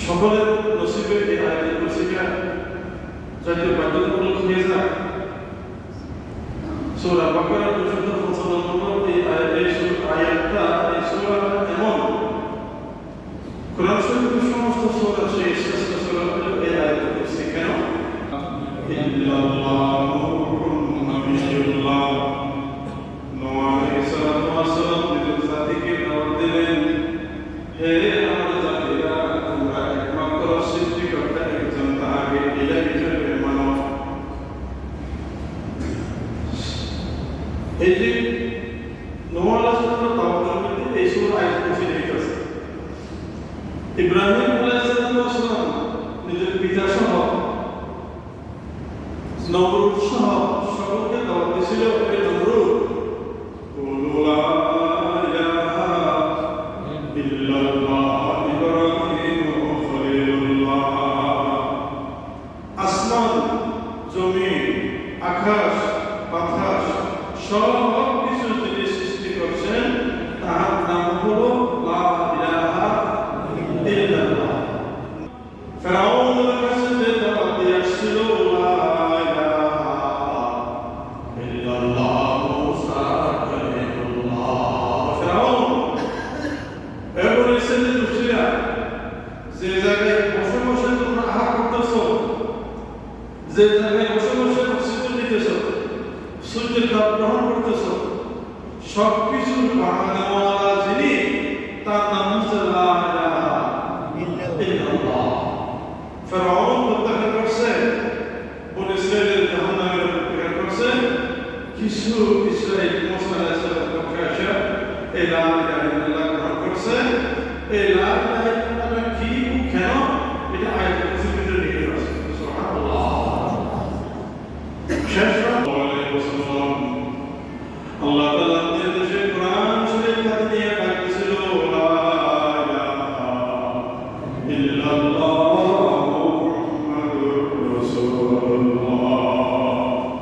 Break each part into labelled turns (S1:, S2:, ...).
S1: সকলের নসিবে এই আয়াতের কুরসিটা যাতে বাধ্যতামূলক হয়ে যায় সূরা বাকারা 295 এই আয়াতটা এই সূরাটা এমন কোরআন শরীফের সমস্ত সূরা শেষ শ্রেষ্ঠ সূরা হলো এই আয়াতটা কুরসি। কেন? ইল্লাল্লাহু নাবিয়ুল্লাহ নূহ আলাইহিস সালাতু ওয়াস সালাম নিজের জাতিকে দাওয়াত দিলেন, হে আমার জাতিরা, তোমরা একমাত্র সৃষ্টিকর্তা একজন, তাকে ইলাহ হিসেবে মানো। এই যে নূহ আলাইহিস সালামের দাওয়াতের মধ্যে এই সূরা আয়াত কুরসি লিখেছে। ইব্রাহিম আলাইহিস সালাম নিজের পিতা সহ নমরুদ সহ সকলকে দাওয়াত দিয়েছিল, হে নমরুদ, কুলু লা ইলাহা ইল্লাল্লাহ ইব্রাহিম খলিলুল্লাহ। আসমান, জমিন, আকাশ, বাতাস সব কিছু যিনি সৃষ্টি করছেন তার নাম হলো লা ইলাহা ইল্লাল্লাহ। ফেরাউনের কাছে যে দাওয়াত দিয়ে আসছিল লা ইলাহা ইল্লাল্লাহ মুসা কালিমুল্লাহ, ফেরাউন এমন ছেলে দুশিরা যে জায়গায় বসে বসে তোমরা আহা করতেছো, যে জায়গায় বসে বসে অক্সিজেন নিতেছো, সূর্যের তাপ গ্রহণ করতেছো, সবকিছু বানানোওয়ালা যিনি তার নাম হচ্ছে লা ইলাহা ইল্লাল্লাহ। ফেরাউন প্রত্যাখ্যান করছে, বনে ইসরাইলের জাহান্নামের প্রত্যাখ্যান করছে, কিছু ইসরায়েল মুসা আলাইহিস সালামের পক্ষে এসে এই লা ইলাহা ইল্লাল্লাহ গ্রহণ করছে। এই লা ইলাহা ইল্লাল্লাহ কি কেন এটা আয়াতের ভিতরে লিখে আছে। সুবহানাল্লাহ। শেষ আল্লাহ তাআলা নির্দেশে কোরআন শরীফ হাতে নিয়ে ডাকছিল লা ইলাহা ইল্লাল্লাহ মুহাম্মাদুর রাসূলুল্লাহ।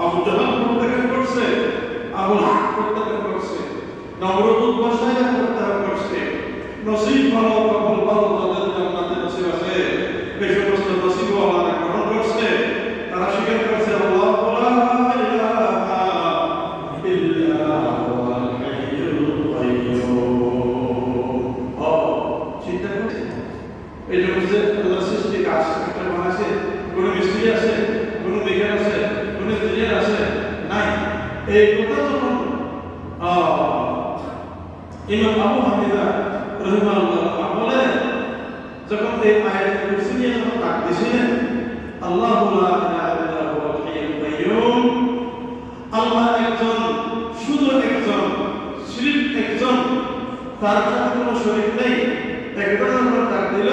S1: আবু জাহল প্রত্যাখ্যান করছে, আবু লাহাব প্রত্যাখ্যান করছে, নমরুদ ভাষায় প্রত্যাখ্যান করছে। নসিব ভালো, কবুল ভালো, যাদের জান্নাতে নসিব আছে এই সমস্ত নসিবওয়ালারা গ্রহণ করছে। তারা স্বীকার করছে আল্লাহ লা ইলাহা ইল্লা হুয়াল হাইয়ুল কাইয়্যুম। চিন্তা করছে এই যে আল্লাহ সৃষ্টি কাজ একটা বানাইছে, কোনো মিস্ত্রি আছে, কোনো মেকার আছে, কোনো ইঞ্জিনিয়ার আছে? নাই। এই কথা যখন ইমাম আবু হানিফা রাহিমাহুল্লাহ বলেন, যখন এই আয়াত কুরসি নিয়ে যখন ডাক দিয়েছিলেন আল্লাহু লা ইলাহা ইল্লা হুয়াল হাইয়ুল কাইয়্যুম, আল্লাহ একজন, শুধু একজন, সির্ফ একজন, তার সাথে কোনো শরীক নেই, একবার যখন ডাক দিল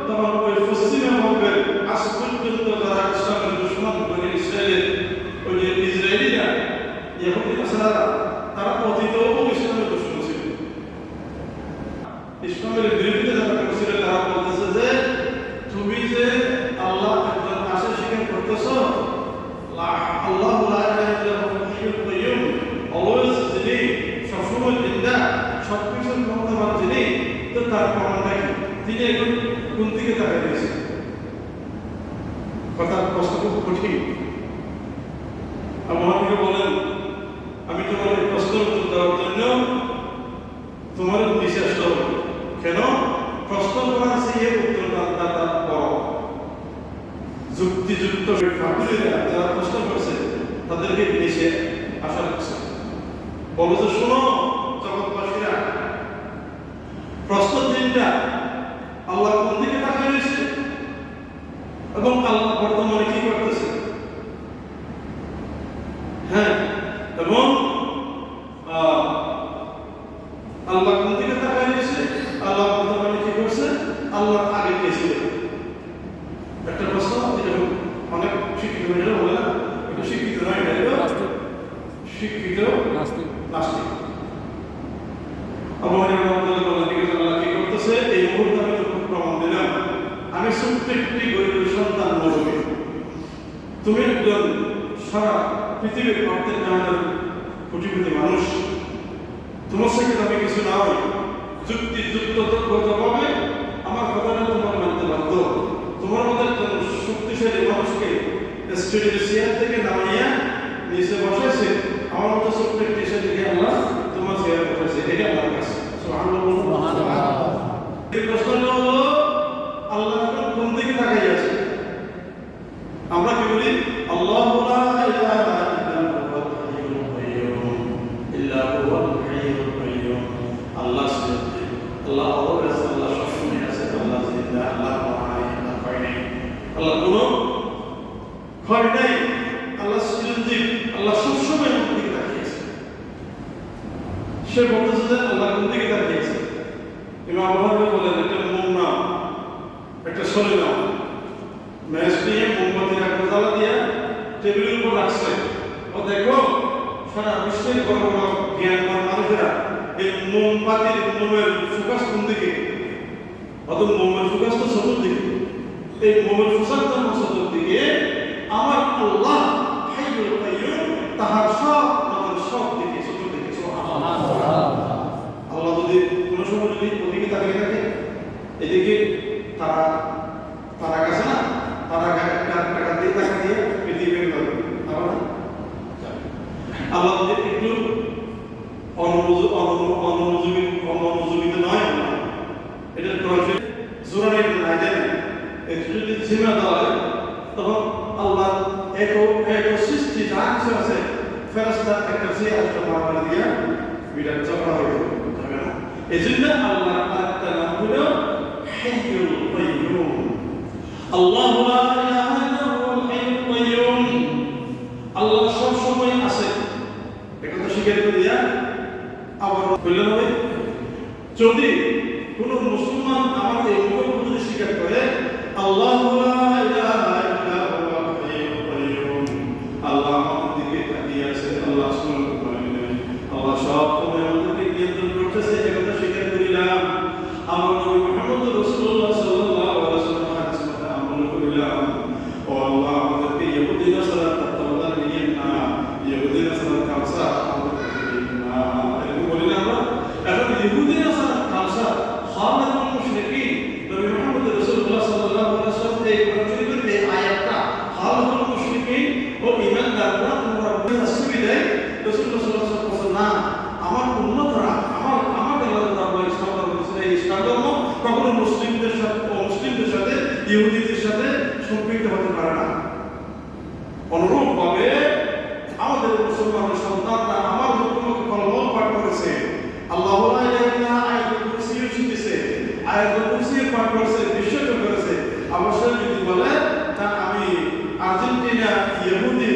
S1: তখন ওই পশ্চিমা বঙ্গের আজ পর্যন্ত যারা ইসলামের দুশমন বনে ইসরায়েলের ওই যে ইসরায়েলিরা, ইহুদি নাসারা, তারা অতীতেও ইসলামের দুশমন ছিল। ইসলামের বিরুদ্ধে যারা করছিল তারা বলতেছে যে তুমি যে আল্লাহ একজন আছে স্বীকার করতেছো, আল্লাহ লা ইলাহা ইল্লা হুয়াল হাইয়ুল কাইয়্যুম, অলওয়েজ, যিনি সবসময় জিন্দা, সবকিছুর ক্ষমতাবান যিনি, তো তার প্রমাণটা কি? তিনি এখন কোন দিকে তাকাই দিয়েছেন? কথার প্রশ্ন খুব কঠিন। আবু হানিফা বলেন, আমি তোমার এই প্রশ্নের উত্তর দেওয়ার জন্য তোমার নিচে আসতে হবে। কেন? প্রশ্ন করা আছে এর উত্তর দাতা বড় যুক্তিযুক্ত ফাঁকুরিরা যারা প্রশ্ন করছে তাদেরকে নিচে আসা লাগছে। বলো যে শোনো জগৎবাসীরা, প্রশ্ন তিনটা, আল্লাহ কোন দিকে তাকিয়ে রয়েছে এবং আল্লাহ বর্তমানে কি করতেছে, হ্যাঁ, এবং আল্লাহ কোন দিকে তাকিয়ে রয়েছে, আল্লাহ বর্তমানে কি করছে, আল্লাহ আগে কে ছিল। একটা প্রশ্ন, এরকম অনেক শিক্ষিত মেয়েরা বলে না, এটা শিক্ষিত নয়, এটা শিক্ষিত নাস্তিক। আবু হানিফা রাহিমাহুল্লাহ আল্লাহ কি করতেছে, এই মুহূর্তে আমি তো প্রমাণ দিলাম, আমি ছোট্ট একটি গরিবের সন্তান নবী, তুমি একজন সারা পৃথিবীর অর্ধেক জাহানের কোটি কোটি মানুষ, তোমার সাথে আমি কিছু না হই, যুক্তিযুক্ত জবাবে আমার কথাটা তোমার মানতে বাধ্য। তোমার মতো একজন শক্তিশালী মানুষকে স্টেডিয়াম চেয়ার থেকে নামাইয়া নিচে বসাইছে, আমার মতো সে বলতেছে যে আল্লাহ কোন দিকে তাকিয়েছে। ইমাম বুখারী বলেন একটা মোম নাও, একটা সরে নাও, ম্যাচ নিয়ে মোমবাতি রাখতে জ্বালা দিয়ে টেবিলের উপর রাখছে। ও দেখো সারা বিশ্বের বড় বড় জ্ঞানবান মানুষেরা এই মোমবাতির মোমের ফোকাস কোন দিকে, অত মোমের ফোকাস তো চতুর্দিকে, এই মোমের ফোকাস তো চতুর্দিকে। আমার আল্লাহ হাইয়ুল কাইয়্যুম তাহার সব সব দিকে চতুর্দিকে। আল্লাহ যদি কোনো সময় যদি ওদিকে তাকিয়ে থাকে, এদিকে তারা তারা গেছে না, তারা টাকা দিয়ে টাকা দিয়ে পৃথিবীর আল্লাহ যদি একটু অনুমোদিত নয়, এটা প্রয়োজন জোরানের নাই জানেন, একটু যদি সীমা দেওয়া হয় তখন আল্লাহ এত সৃষ্টি যা কিছু আছে ফেরেশতা একটা চেয়ে একটা মারা দিয়া বিরাট ঝগড়া হয়ে যাবে না। এই জন্য আল্লাহ আরেকটা নাম হলো হাইয়ুল কাইয়্যুম। আল্লাহু লা ইলাহা ইল্লা হুয়াল হাইয়ুল কাইয়্যুম। আল্লাহ সব সময় আছে, এটা তো স্বীকার করে দিয়া আবার বললেন হবে যদি কোনো মুসলমান আমার এই মুখে যদি স্বীকার করে আল্লাহু লা ইলাহা ইল্লা হুয়াল হাইয়ুল কাইয়্যুম, আল্লাহ আমাদের দিকে তাকিয়ে আছে, আল্লাহ সুবহানাহু ওয়া তাআলা আল্লাহ সব সময় আমাদেরকে নিয়ন্ত্রণ করতেছে, এই কথা স্বীকার করিলাম। আমার নবী মুহাম্মদ রাসূলুল্লাহ সাল্লাল্লাহু আলাইহি ওয়াসাল্লাম হাদিস মতে আমল করিলাম। ও আল্লাহ আমাদেরকে ইহুদি নাসারা তত্ত্বাবধান নিয়েন না, ইহুদি নাসারার কালসা আমাদেরকে দিন না, এরকম বলি না আমরা। এখন ইহুদি নাসারার কালসা খালাকুল মুশরিকিন, নবী মুহাম্মদ রাসূলুল্লাহ সাল্লাল্লাহু আলাইহি ওয়াসাল্লাম এই কোরআন শরীফের এই আয়াতটা খালাকুল মুশরিকিন ও ঈমানদাররা তোমরা বুঝে দেয়। রাসূলুল্লাহ সাল্লাল্লাহু আলাইহি ওয়াসাল্লাম না, আমার উম্মতরা আমাকে আল্লাহ ইসলাম ধর্ম দিয়েছেন, এই ইসলাম ধর্ম কখনো মুসলিমদের সাথে ইহুদিদের সাথে সম্পৃক্ত হতে পারে না। অনুরূপভাবে আমাদের মুসলমানের সন্তানরা আমার হুকুমকে কলম পাঠ করেছে, আল্লাহু লা ইলাহা ইল্লা আয়াতুল কুরসি শিখেছে, আয়াতুল কুরসি পাঠ করেছে, বিশ্বত করেছে। অবশ্যই যদি বলে তা আমি আর্জেন্টিনা ইহুদি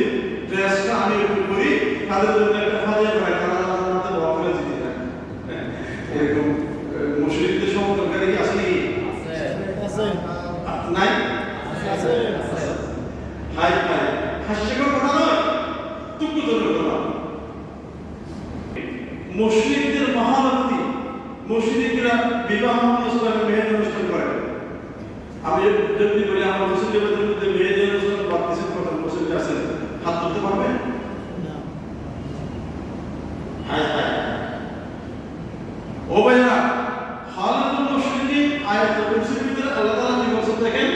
S1: ড্রেসটা আমি একটু করি, তাদের জন্য একটা ফাজিল হয়, তারা জান্নাতে বকলে জিতে যায়। এরকম মুশরিকদের সমর্থনকারী কি আছে নাকি? আছে নাই? আছে। হাই হাই হাস্যকর কথা নয়, দুঃখজনক কথা। মুশরিকদের মহানবী, মুশরিকরা বিবাহ অনুষ্ঠানে মেহেদি অনুষ্ঠান করে। আমি যদি বলি আমার মুসলিমদের মধ্যে মেহেদি অনুষ্ঠান বাতিল করা মুসলিম আছে, হাত তুলতে পারবে না? হাই হাই ও ভাইরা, খালাকুল মুশরিকিন আয়াতুল কুরসির ভিতরে আল্লাহ তাআলা কি বলেছেন দেখেন,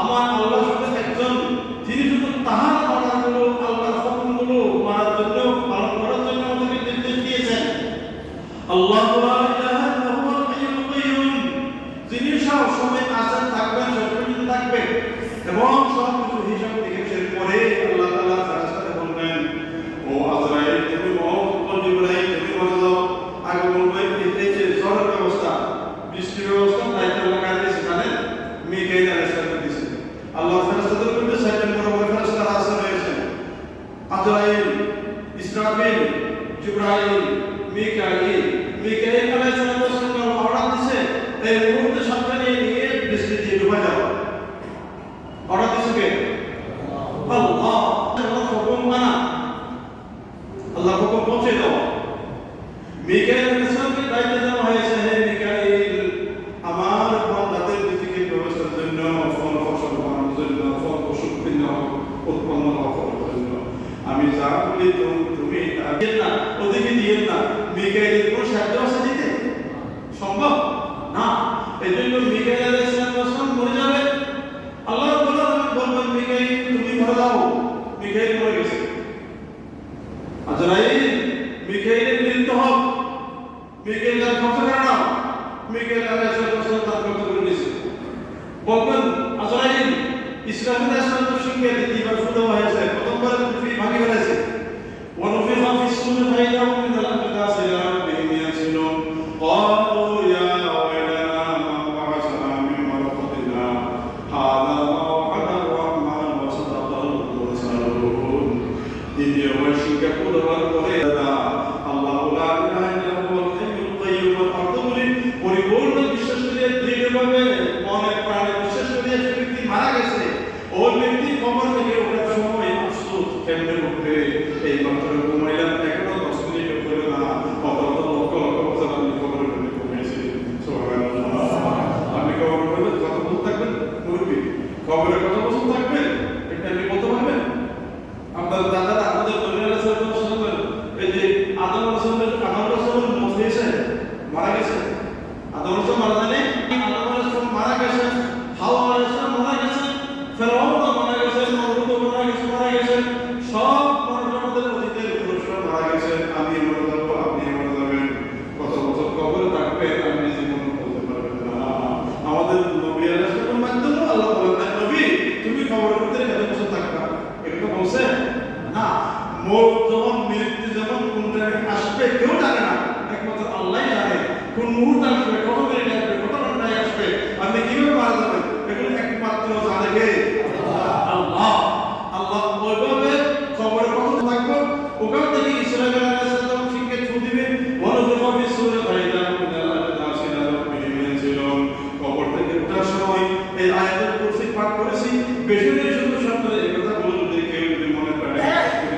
S1: আমার আল্লাহ শুধু একজন, যিনি শুধু তাহার অর্ডারগুলো আল্লাহর হুকুমগুলো মানার জন্য পালন করার জন্য আমাদেরকে নির্দেশ দিয়েছেন। আল্লাহু লা ইলাহা ইল্লা হুয়াল হাইয়ুল কাইয়্যুম, যিনি সব সময় আছেন, থাকবেন, সবসময় থাকবেন এবং সব কিছু হিসাব নিকেশের পরে আল্লাহ তাআলা ফেরেশতাকে বলবেন, ও আজরাইল তুমি মওত, ও জিবরাইল তুমি মরে যাও। আগে বলবেন এই যে ঝড়ের ব্যবস্থা, বৃষ্টির ব্যবস্থা দায়িত্ব লাগাই দিয়েছে, জানেন মিকাইল আলাইহিস সালাম দিয়েছে। আল্লাহ ফেরেশতাদের মধ্যে সাতজন বড় বড় ফেরেশতারা আছে রয়েছেন, আজরাইল, ইসরাফিল, জিবরাইল, মিকাইল। মিকাইল আলাইহিস সালাম অর্ডার দিয়েছে এই মুহূর্তে সাবধানে নিয়ে বৃষ্টি দিয়ে ডুবাই দাও। অর্ডার দিয়েছে কে? আল্লাহ। আল্লাহ হুকুম মানা, আল্লাহ হুকুম পৌঁছে দাও। মিকাইল আলাইহিস সালামকে দায়িত্ব দেওয়া হয়েছে, হে মিকাইল আমার বান্দাদের রিজিকের ব্যবস্থার জন্য, ফল ফসল বানানোর জন্য, ফল পশু উৎপন্ন হওয়ার জন্য আমি যা বলি তুমি তা দিন না, ওদিকে দিয়েন না। মিকাইলের কোনো সাহায্য আছে দিতে সম্ভব না। এই জন্য মিকাইল আলাইহিস সালাম মরে যাবে, আল্লাহ বলবেন মিকাইল তুমি মরে যাও। মিকাইল মরে গেছে। আজরাইল মিকাইলের মৃত্যু হোক, মিকাইল তার কষ্ট করে নাও। মিকাইল আলাইহিস সালাম তার কষ্ট করে নিয়েছে। বলবেন আজরাইল ইসরাফিল আলাইহিস সালাম শিক্ষা দ্বিতীয়বার ফুটো হয়েছে, প্রথমবার পৃথিবী ভাঙে ফেলেছে। ওয়ানুফিখা ফিস সূরি মারা গেছে। আদম আলাইহিস মারা যায়নি? আদম আলাইহিস মারা গেছেন, হাওয়া আলাইহিস মারা গেছেন, ফেরাউন মারা গেছেন, নমরুদ মারা গেছেন, সব মানুষের মধ্যে অতীতের পুরুষরা মারা গেছেন। আমি মরে যাবো, আপনি মরে যাবেন, কত বছর কবরে থাকবেন আপনি জীবন বলতে পারবেন না। আমাদের নবী আলাইহিস সালামের মাধ্যমে আল্লাহ বলেন, নবী তুমি কবরের ভিতরে এত বছর থাকবা, এটা বলছে না। মৌত যখন, মৃত্যু যখন কোন টাইমে আসবে কেউ জানে না, একমাত্র আল্লাহই জানে কোন মুহূর্ত আসবে, কত মিনিট আসবে, কত ঘন্টায় আসবে, আপনি কিভাবে মারা যাবেন, এগুলো একমাত্র জানে কে? আল্লাহ। আল্লাহ ওইভাবে খবরের কথা থাকবো, ওখান থেকে ইসরাঈল আলাইহিস সালাম শিখে ছুঁ দিবেন, ওয়ানুফিখা ফিস-সূরি ফাইদা হুম মিনাল-নাসিনা ছিল। কবর থেকে ওঠার সময় এই আয়াতুল কুরসি পাঠ করেছি, বেশি বেশি শুধু সন্তানের এই কথাগুলো যদি কেউ যদি মনে করে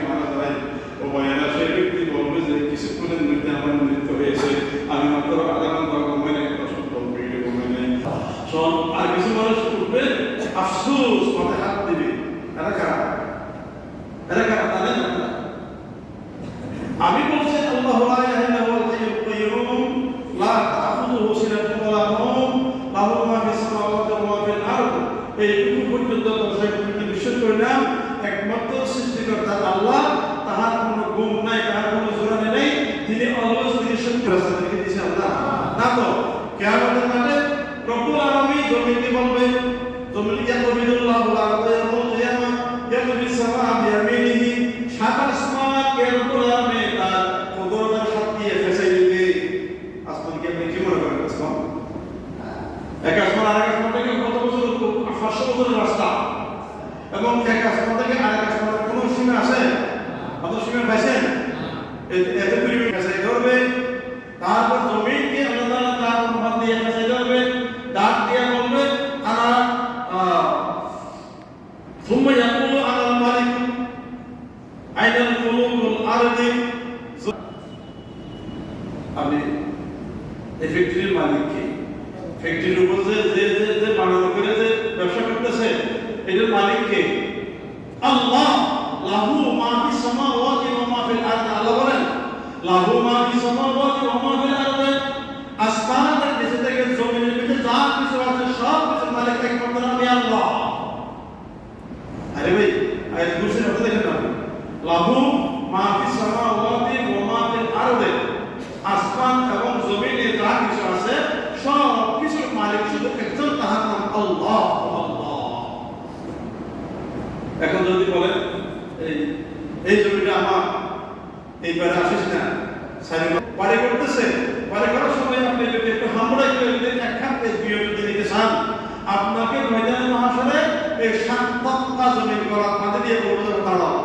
S1: মারা যায়, ও ভাইয়েরা সেই ব্যক্তি বলবে যে কিছুক্ষণের মধ্যে আমার মৃত্যু হয়েছে, আমি মাত্র আধা ঘন্টা ঘুমাই নাই, 10 ঘন্টা ঘুমাই নাই। শোন, আর কিছু মানুষ উঠবে আফসোস মাথায় হাত দিবে, এরা কারা? এরা কারা জানেন আপনারা? আমি বলছি আল্লাহু লা ইলাহা ইল্লা হুয়াল হাইয়ুল কাইয়্যুম লা তাখুযুহু সিনাতুন ওয়া লা নাওম লাহু মা ফিস সামাওয়াতি ওয়া মা ফিল আরদ। এইটুকু পর্যন্ত দর্শককে বিশ্বাস করলাম একমাত্র সৃষ্টিকর্তা আল্লাহ, তাহার কোনো গুণ নাই, তাহার কোনো জোরানি নেই, তিনি অলওয়েজ তিনি সত্য রাস্তা থেকে দিয়েছেন আল্লাহ না। তো কিয়ামতের মাঠে রব্বুল আলামিন জমিনকে বলবে, জমিন ইয়াকুবিদুল্লাহু আল-আরদা ইয়াউমাল কিয়ামা ইয়াকুবিস সামা বিয়ামিনিহি, সাত আসমানকে রব্বুল আলামিন তার কুদরতের হাত দিয়ে ফেসাই দিবে। আসমানকে আপনি কি মনে করেন? আসমান এক আসমান আরেক আসমান থেকে কত বছর? 500 বছরের রাস্তা, এবং এক আসমান থেকে আরেক আসমানের কোনো সীমা আছে? আপনার সীমা পাইছেন? এত পরিমাণ ফেসাই ধরবে, তারপর জমিনকে আল্লাহ তাআলা তার হাত দিয়ে ফেসাই ধরবে, ডাক দিয়ে বলবে আনা সুম্মা ইয়াকুলু আনাল মালিক আইনাল মুলুকুল আরদি। আপনি এই ফ্যাক্টরির মালিক কে? ফ্যাক্টরির উপর যে বানানো করে যে ব্যবসা করতেছে, এটার মালিক কে? আল্লাহ। লাহু মা ফিস সামাওয়াতি ওয়া মা ফিল আরদ। আল্লাহ বলেন লাহু মা ফিস সামাওয়াতি ওয়া মা ফিল আরদ, আসমানের নিচে থেকে জমিনের ভিতরে যা কিছু আছে সব কিছুর মালিক একমাত্র আমি আল্লাহ। আরে ভাই আয়াত কুরসির অর্থ দেখেন না, লাহু মা ফিস সামাওয়াতি ওয়া মা ফিল আরদ, আসমান এবং জমিনে যা কিছু আছে সব কিছুর মালিক শুধু একজন, তাহার নাম আল্লাহ। আল্লাহ। এখন যদি বলেন এই জমিটা আমার, এইবারে আসিস না, বাড়ি করতেছে, বাড়ি করার সময় আপনি যদি একটু হামড়াই করে যদি একখান বিয়ে যদি নিতে চান, আপনাকে ময়দানে মাহশরে এই 7 তক্তা জমিন করা মাটি দিয়ে বলতে দাঁড়াও।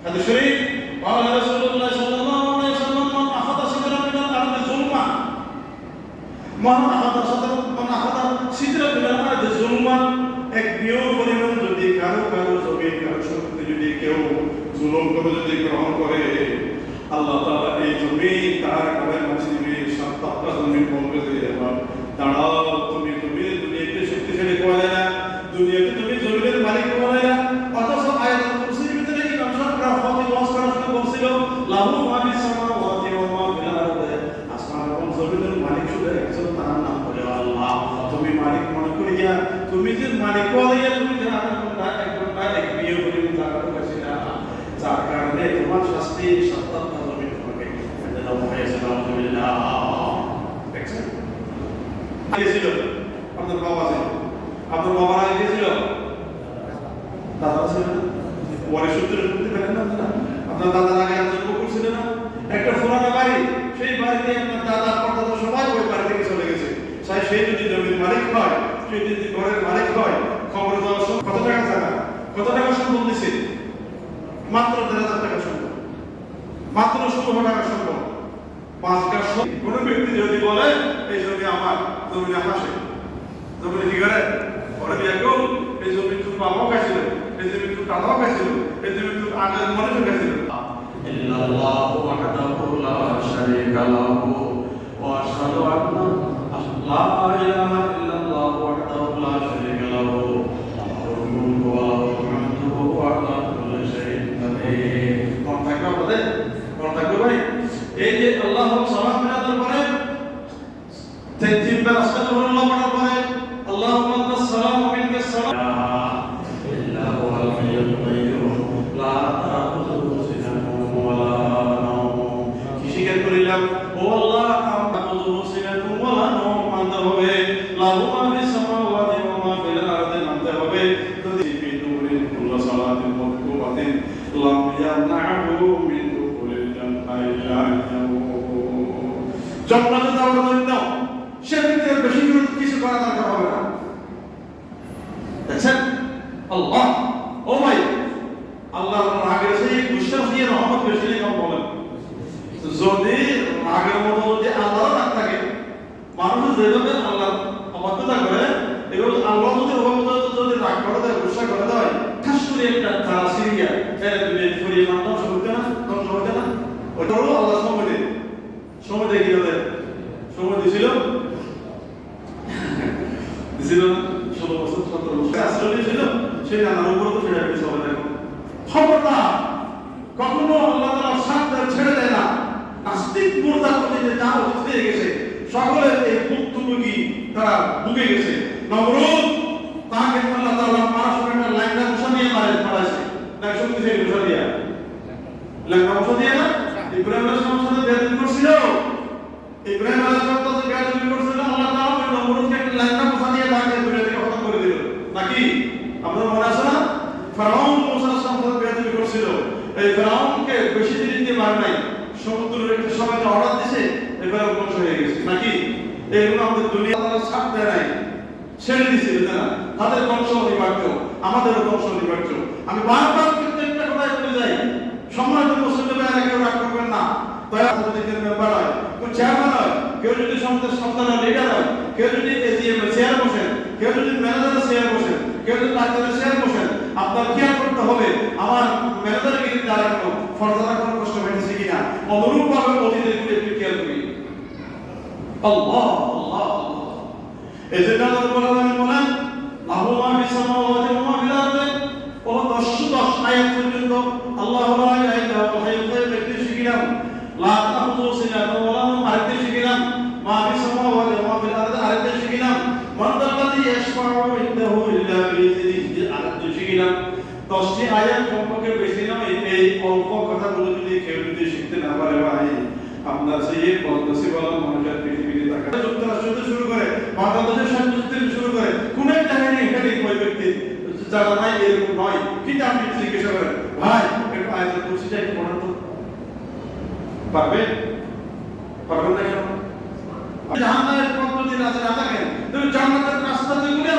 S1: হাদিস শরীফ قال رسول الله صلى الله عليه وسلم من أخذ سدرا من الأرض ظلما এক বিয়র পরিমাণ যদি কারো জমিন কারো সম্পত্তি যদি কেউ জুলুম করে যদি গ্রহণ করে, আল্লাহ তাআলা এই জমিন তার ঘরের মাঝে দিবে, 7 তক্তা জমিন বলবে যে এবার দাঁড়াও, তুমি দুনিয়াতে শক্তিশালী কোয়া যায় না, দুনিয়াতে তুমি জমিনের মালিক কোয়া যায় না। অথচ আয়াতুল কুরসির ভিতরে ইমাম সাহেব রাহমাতুল্লাহি ওয়াস করার সময় বলছিল লাহু মা ফিস সামাওয়াতি ওয়া মা ফিল আরদ, আসমান এবং জমিনের মালিক শুধু একজন, তার নাম হলো আল্লাহ। তুমি মালিক মনে করিয়া, তুমি যে মালিক বলিয়া তুমি যে এক ঘন্টা এক বিয়ে বলি তার কাছে না, যার কারণে তোমার শাস্তি 7 তক্তা জমিন হবে। আল্লাহু আলহামদুলিল্লাহ। দেখছেন গিয়েছিল আপনার বাবা ছিল, আপনার বাবার আগে গিয়েছিল, দাদা ছিল না, পরে সূত্রে ঢুকতে পারেন না, আপনার দাদার আগে জন্ম করছিল না, একটা পুরানো বাড়ি, সেই বাড়িতে আপনার দাদা পরদাদা সবাই ওই বাড়ি থেকে চলে গেছে। সে যদি জমির মালিক হয়, সে যদি ঘরের মালিক হয়, খবর দেওয়ার সময় কত টাকা জায়গা, কত টাকা সম্পদ দিছে? মাত্র 1,500 টাকা সম্পদ, মাত্র 16 টাকা সম্পদ। 5 কাঠ। কোন ব্যক্তি যদি বলে এই জমি আমার, জমিনে হাসে, জমিনে কি করে পরে বিয়ে করুন, এই জমি তুই বাবাও খাইছিল, এই জমি তুই দাদাও খাইছিল, এই জমি তুই আগের মানুষও খাইছিল। ইল্লাল্লাহু ওয়াহদাহু লা শারীকা লাহু ওয়া আশহাদু আন্না লা ইলাহা ইল্লাল্লাহু ওয়াহদাহু লা শারীকা লাহু লাহুল মুলকু ওয়া লাহুল হামদু ওয়া আলা কুল্লি শাইইন কাদির। কোন থাকবে ভাই? এই যে আল্লাহু সামাদ মিনাল পরে করেছিলাম ও আল্লাহ আমাদের ওসিলাতুম ওয়ালা নাম মানতে হবে লাহু মা ফিস সামাওয়াতি ওয়া মা ফিল আরদি মানতে হবে যদি ফি দুরিন কুল্lu সালাতিন মাকতুবাতিন লাম ইয়ামনাহু মিন দুখুলিল জান্নাতি ইল্লা জান্নাতে যাওয়ার জন্য সে ব্যক্তির বেশি কিছু করা দরকার হবে না দেখছেন আল্লাহ ও ভাই আল্লাহর রাগের সেই বিশ্বাস দিয়ে রহমত বেশি কম বলেন যদি রাগের মতো যদি আল্লাহর রাগ থাকে মানুষ যেভাবে আল্লাহর অবাধ্যতা করে এগুলো আল্লাহ যদি যদি রাগ করে দেয় গুসা করে দেয় খাস করে একটা তারা সিরিয়া এর তুমি ফুরিয়ে মানতাম শুনতে না ধ্বংস হতে না ওইটারও আল্লাহ সময় দেয় সময় দিয়ে কি ওদের সময় দিয়েছিল দিয়েছিল 16 বছর 17 বছর আশ্রয় ছিল সেই নানার উপর তো ফিরে আসবে সবাই দেখো খবরদার কখনো আল্লাহ তাআলা সাথে ছেড়ে দেয় না নাস্তিক মুরতাদ প্রতিদিন যা হয়ে গেছে সকলের এই মুক্তমুখী তারা ডুবে গেছে নমরুদ তাকে আল্লাহ তাআলা পারস্পরিক লাইনটা বসা নিয়ে মারাইছে না শক্তি থেকে বসা দিয়া লাইনটা বসা দিয়ে না ইব্রাহিম আলাইহিস সালামের সাথে বেয়াদবি করছিল ইব্রাহিম আলাইহিস সালাম তো বেয়াদবি করছিল আল্লাহ তাআলা ওই নমরুদকে একটা লাইনটা বসা দিয়ে তাকে দুনিয়া থেকে খতম করে দিল নাকি আপনাদের মনে আছে না ফেরাউন মুসা আলাইহিস সালামের সাথে বেয়াদবি করছিল এই ফেরাউনকে বেশি দিন দিয়ে মার নাই সমুদ্রের একটা সময়টা অর্ডার দিয়েছে এবার ধ্বংস হয়ে গেছে নাকি এগুলো আমাদের দুনিয়া তারা ছাড় দেয় নাই ছেড়ে দিয়েছে না তাদের ধ্বংস অনিবার্য আমাদেরও ধ্বংস অনিবার্য আমি বারবার প্রত্যেকটা কথায় বলে যাই সম্মানিত মুসলিম ভাইয়েরা কেউ রাগ করবেন না তাই আপনাদের মেম্বার হয় কেউ চেয়ারম্যান হয় কেউ যদি সন্তানের লিডার হয় কেউ যদি এজিএম চেয়ার বসেন কেউ যদি ম্যানেজারের চেয়ার বসেন কেউ যদি ডাক্তারের চেয়ার বসেন আপনার কেয়ার করতে হবে আমার ম্যানেজারের কিন্তু দ্বারা কোনো ফরজারা কোনো কষ্ট হইতেছে কিনা অনুরূপভাবে অতীতের গুলো একটু কেয়ার করি আল্লাহ আল্লাহ এই জন্য আল্লাহ রাব্বুল আলামিন বলেন লাহু মা ফিস সামাওয়াতি ওয়া মা ফিল আরদি ও 10 আয়াত পর্যন্ত আল্লাহ লা ইলাহা ইল্লা হুয়া হাইয়ুল কাইয়্যুম একটি শিখিলাম লা তাখুযু সিনাতুন ওয়া লা নাওম আরেকটি শিখিলাম মা ফিস সামাওয়াতি ওয়া মা ফিল আরদি আরেকটি শিখিলাম মান যাল্লাযী ইয়াশফাউ ইনদাহু ইল্লা বিইذনিহি আরেকটি শিখিলাম 10টি আয়াত সম্পর্কে বেশি নয় এই অল্প কথাগুলো যদি কেউ যদি শিখতে না পারে ভাই আপনার সেই বদনসি বলা মানুষের পৃথিবীতে থাকা যুক্তরাষ্ট্র থেকে শুরু করে বাংলাদেশের সাংস্কৃতিক থেকে শুরু করে কোন একটা হেডিং ওই ব্যক্তি যারা নাই এরকম নয় কিন্তু আপনি জিজ্ঞাসা করেন ভাই একটু আয়াতুল কুরসিটা একটু পড়ান তো পারবেন পারবেন না কেন জাহান্নামের পদ্ধতি না থাকেন তুমি জান্নাতের রাস্তা যেগুলো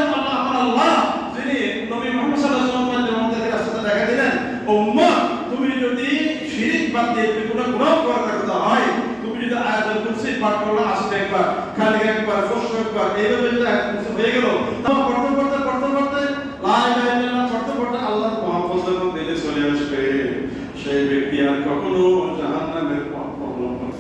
S1: আল্লাহ যিনি নবী মুহাম্মদ সাল্লাল্লাহু আলাইহি ওয়াসাল্লাম রাস্তাটা দেখা দিলেন উম্মত তুমি যদি শিরক বাদ দিয়ে কোনো গুনাহ করার কথা হয় তুমি যদি আয়াতুল কুরসি পাঠ করলে 80 একবার খালি একবার 100 একবার এইভাবে যদি আয়াতুল কুরসি হয়ে গেল তখন পড়তে লা ইলাহা ইল্লাল্লাহ পড়তে আল্লাহর মহব্বতের মধ্যে দিলে চলে আসবে সেই ব্যক্তি আর কখনো জাহান্নামের পথ অবলম্বন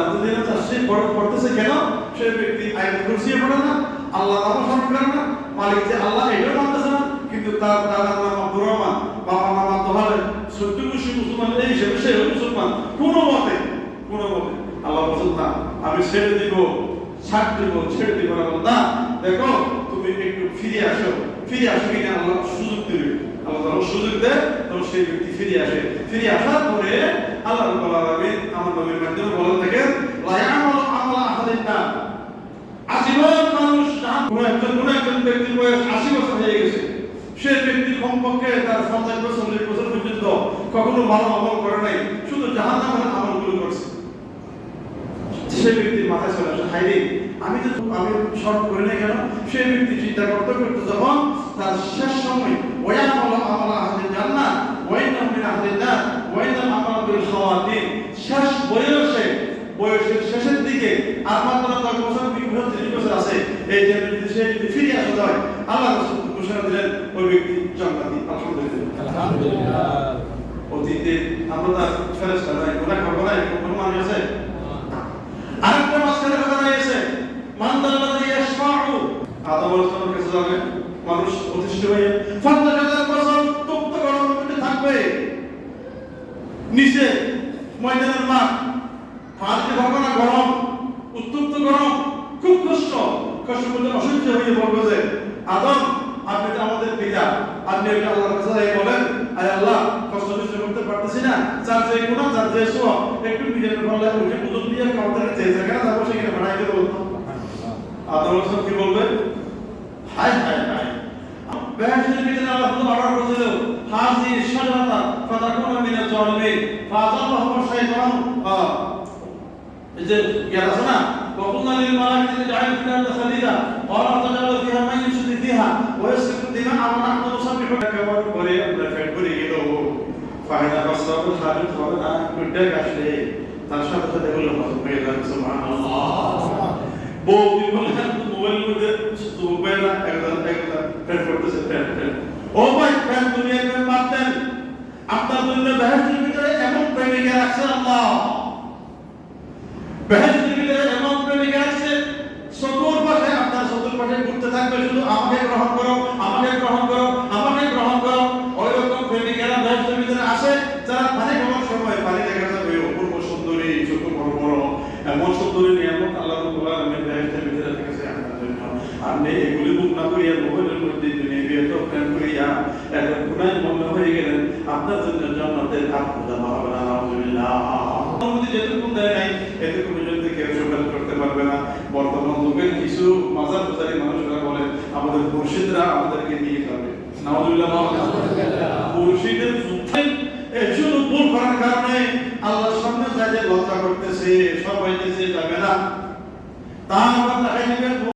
S1: আপনি যেন তাসবিহ পড়তেছে কেন সেই ব্যক্তি আয়াতুল কুরসি পড়ে না আল্লাহ নাম স্মরণ করে না মালিক যে আল্লাহ এটাও মানতেছে না কিন্তু তার দাদার নাম আব্দুর রহমান বাবার নাম আব্দুল হালিম সত্যি মুসলমান এই হিসেবে সে মুসলমান কোনো মতে আল্লাহ বলছেন না আমি ছেড়ে দিব ছেড়ে দিব না দেখো তুমি একটু ফিরে আসো কিনা আল্লাহ সুযোগ দিবে আল্লাহ তাআলা সুযোগ দেয় তো সেই ব্যক্তি ফিরে আসার পরে আল্লাহ রাব্বুল আলামিন আমার নবীর মাধ্যমে বলেন দেখেন লা ইয়ামালু আমালা আহাদিন না আজীবন মানুষ কোন একজন ব্যক্তির বয়স 80 বছর হয়ে গেছে সে ব্যক্তি কমপক্ষে তার 50 বছর 40 বছর পর্যন্ত কখনো ভালো আমল করে নাই শুধু জাহান্নামের আমলগুলো করছে সে ব্যক্তির মাথায় চলে আসে হায়রে আমি শর্ট করে নাই কেন সে ব্যক্তি চিন্তা করতে যখন তার শেষ সময় ওয়ায়ামালু আমালা আহাদিন জান্নাত ওয়াইনা মিন আহলিন নার ওয়াইনা আমাল বিল খাওয়াতিন শেষ বয়সের শেষের দিকে আর মাত্র 10 বছর 30 বছর আছে এই যে সে যদি ফিরে আসে যায় আল্লাহ রাসূল ঘোষণা দিলেন ওই ব্যক্তি জান্নাতি আলহামদুলিল্লাহ অতীতে আমরা তার ফেরেশতা নাই গুনাহ করব না এরকম কোনো মানুষ আছে আরেকটা মাসখানে কথা রয়েছে মান দাল্লাযী ইয়াশফাউ আদম আলাইহিস সালামের কাছে যাবে মানুষ অতিষ্ঠ হয়ে 50,000 বছর তপ্ত গরমের মধ্যে থাকবে নিচে ময়দানের মাঠ পানিতে ভরপুর গরম উত্তপ্ত গরম খুব কষ্ট করতে অসহ্য হয়ে পড়বে যে আদম আপনি তো আমাদের পিতা, আপনি এটা আল্লাহর কাছে বলেন, আয় আল্লাহ কষ্ট সহ্য করতে পারতেছি না, যার যে গুনাহ যার যে সওয়াব একটু নিজের বললে উঠে বুঝুন দিয়ে কাউকে যে জায়গায় যাবো সেখানে বানাইতে বলতো। আদম রাসূল কি বলবেন? হায় হায় হায়, বেহেশতের ভিতরে আল্লাহ অর্ডার করেছিল হাযি শাজারাতা ফাতাকুনা মিনাজ জালিমিন ফাযাল্লাহু শাইতান। এই যে ইয়াদ আছে না, وقلنا للملائكة اجعلوا في الأرض خليفة قال أتجعل فيها من يفسد فيها ويسفك الدماء ونحن نسبح لك ونقول আমরা ফেট করে গেল ফায়দা রাসূল সাহেব হবে না কুড্ডা আসলে তার সাথে সাথে বলল হয়ে যাবে সুবহানাল্লাহ। বউদি বলেন মোবাইল মধ্যে মোবাইল একদম ফেট করতেছে ফেট। ও ভাই ফেট দুনিয়ার প্রেম বাদ দেন, আপনার জন্য বেহেশতের ভিতরে এমন প্রেমিকা রাখছেন আল্লাহ, বেহেশতের ভিতরে এমন প্রেমিকা আছে চতুর্পাশে আপনার চতুর্পাশে ঘুরতে থাকবে শুধু আমাকে গ্রহণ করো, আমাকে গ্রহণ করো, আমাকে গ্রহণ করো। ওই রকম প্রেমিকারা বেহেশতের ভিতরে আসে যারা পানি খাওয়ার সময় পানি দেখা যাবে অপূর্ব সুন্দরী ছোট বড় বড় এমন সুন্দরী নিয়ামত আল্লাহ রাব্বুল আলামিন বেহেশতের ভিতরে রেখেছে আপনার জন্য। আপনি এগুলি বুক না করিয়া মোবাইলের মধ্যে দুনিয়া বিয়েত প্রেম করিয়া এত গুনাহ মগ্ন হয়ে গেলেন, আপনার জন্য জান্নাতের কাপ জমা হবে না। আলহামদুলিল্লাহ অনুমতি যেটুকু দেয় নাই এটুকু পর্যন্ত কেউ সকাল করতে পারবে না। বর্তমান যুগের কিছু মাজার পূজারী মানুষরা বলে আমাদের মুর্শিদরা আমাদেরকে নিয়ে যাবে। নাউযুবিল্লাহ। মুর্শিদের শুধু ভুল করার কারণে আল্লাহর সামনে যাইতে লজ্জা করতেছে, সবাই যে যাবে না তার কথা